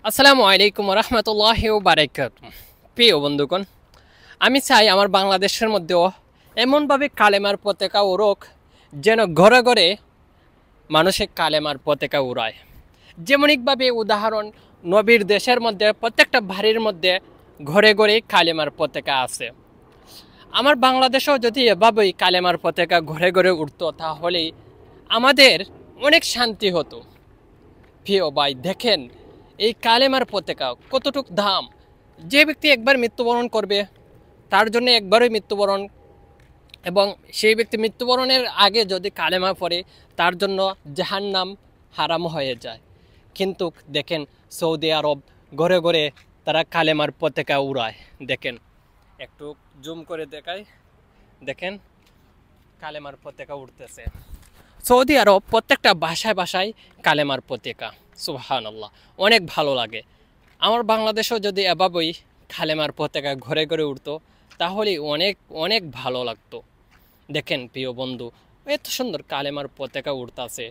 আসসালামু আলাইকুম রহমতুল্লাহি ওয়া বারাকাতুহু। প্রিয় বন্ধুগণ, আমি চাই আমার বাংলাদেশের মধ্যেও এমনভাবে কালেমার পতাকা উড়ুক যেন ঘরে ঘরে মানুষে কালেমার পতাকা উড়ায়। যেমনিকভাবে উদাহরণ, নবীর দেশের মধ্যে প্রত্যেকটা বাড়ির মধ্যে ঘরে ঘরে কালেমার পতাকা আছে। আমার বাংলাদেশেও যদি এভাবেই কালেমার পতাকা ঘরে ঘরে উঠতো তাহলেই আমাদের অনেক শান্তি হতো। প্রিয় ভাই, দেখেন এই কালেমার পতাকা কতটুক দাম। যে ব্যক্তি একবার মৃত্যুবরণ করবে তার জন্য একবারই মৃত্যুবরণ, এবং সেই ব্যক্তি মৃত্যুবরণের আগে যদি কালেমা পড়ে তার জন্য জাহান্নাম হারাম হয়ে যায়। কিন্তু দেখেন সৌদি আরব ঘরে ঘরে তারা কালেমার পতাকা উড়ায়। দেখেন, একটু জুম করে দেখায়, দেখেন কালেমার পতাকা উড়তেছে। সৌদি আরব প্রত্যেকটা বাসায় বাসায় কালেমার পতাকা। সুবহানাল্লাহ, অনেক ভালো লাগে। আমার বাংলাদেশেও যদি এভাবেই কালেমার পতাকা ঘরে ঘরে উঠতো তাহলে অনেক অনেক ভালো লাগতো। দেখেন প্রিয় বন্ধু, এত সুন্দর কালেমার পতাকা উঠতেছে।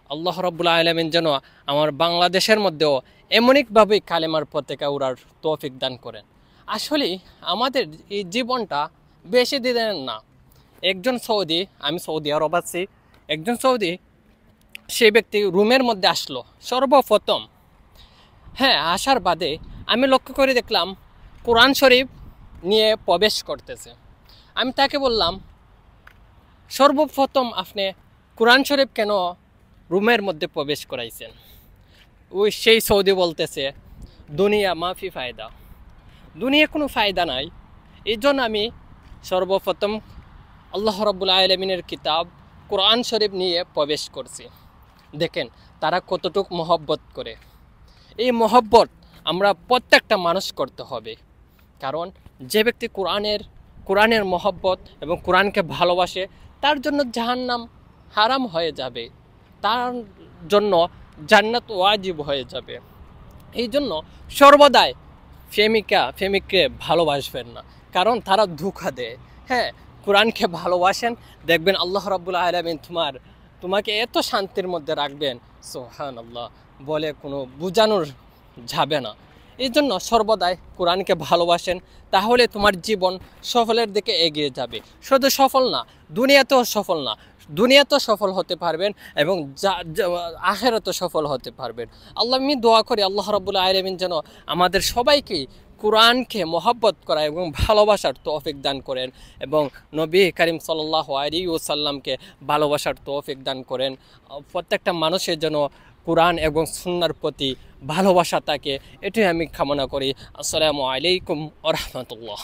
আল্লাহ রাব্বুল আলামিন যেন আমার বাংলাদেশের মধ্যেও এমনিকভাবেই কালেমার পতাকা উড়ার তৌফিক দান করেন। আসলে আমাদের এই জীবনটা বেশি দিনের না। একজন সৌদি, আমি সৌদি আরব আছি, একজন সৌদি সেই ব্যক্তি রুমের মধ্যে আসলো সর্বপ্রথম। হ্যাঁ, আসার বাদে আমি লক্ষ্য করে দেখলাম কোরআন শরীফ নিয়ে প্রবেশ করতেছে। আমি তাকে বললাম, সর্বপ্রথম আপনি কোরআন শরীফ কেন রুমের মধ্যে প্রবেশ করাইছেন? ওই সেই সৌদি বলতেছে, দুনিয়া মাফি ফায়দা, দুনিয়া কোনো ফায়দা নাই, এই জন্য আমি সর্বপ্রথম আল্লাহ রাব্বুল আলামিনের কিতাব কোরআন শরীফ নিয়ে প্রবেশ করছি। দেখেন তারা কতটুক মহব্বত করে। এই মহব্বত আমরা প্রত্যেকটা মানুষ করতে হবে। কারণ যে ব্যক্তি কোরআনের মহব্বত এবং কোরআনকে ভালোবাসে তার জন্য জাহান্নাম হারাম হয়ে যাবে, তার জন্য জান্নাত ওয়াজিব হয়ে যাবে। এই জন্য সর্বদাই প্রেমিককে ভালোবাসবেন না, কারণ তারা ধোঁকা দেয়। হ্যাঁ, কোরআনকে ভালোবাসেন, দেখবেন আল্লাহ রাব্বুল আলামিন তোমাকে এত শান্তির মধ্যে রাখবেন, সুবহানাল্লাহ, বলে কোনো বোঝানোর যাবে না। এই জন্য সর্বদাই কোরআনকে ভালোবাসেন, তাহলে তোমার জীবন সফলের দিকে এগিয়ে যাবে। শুধু সফল না, দুনিয়াতেও সফল হতে পারবেন এবং আখিরাতেও সফল হতে পারবেন। আমি দোয়া করি আল্লাহ রাব্বুল আলামিন যেন আমাদের সবাইকে কোরআনকে মহব্বত করা এবং ভালোবাসার তৌফিক দান করেন, এবং নবী করিম সাল্লাল্লাহু আলাইহি ওয়াসাল্লামকে ভালোবাসার তৌফিক দান করেন। প্রত্যেকটা মানুষের যেন কোরআন এবং সুন্নাহর প্রতি ভালোবাসা থাকে, এটাই আমি কামনা করি। আসসালামু আলাইকুম ওয়া রাহমাতুল্লাহ।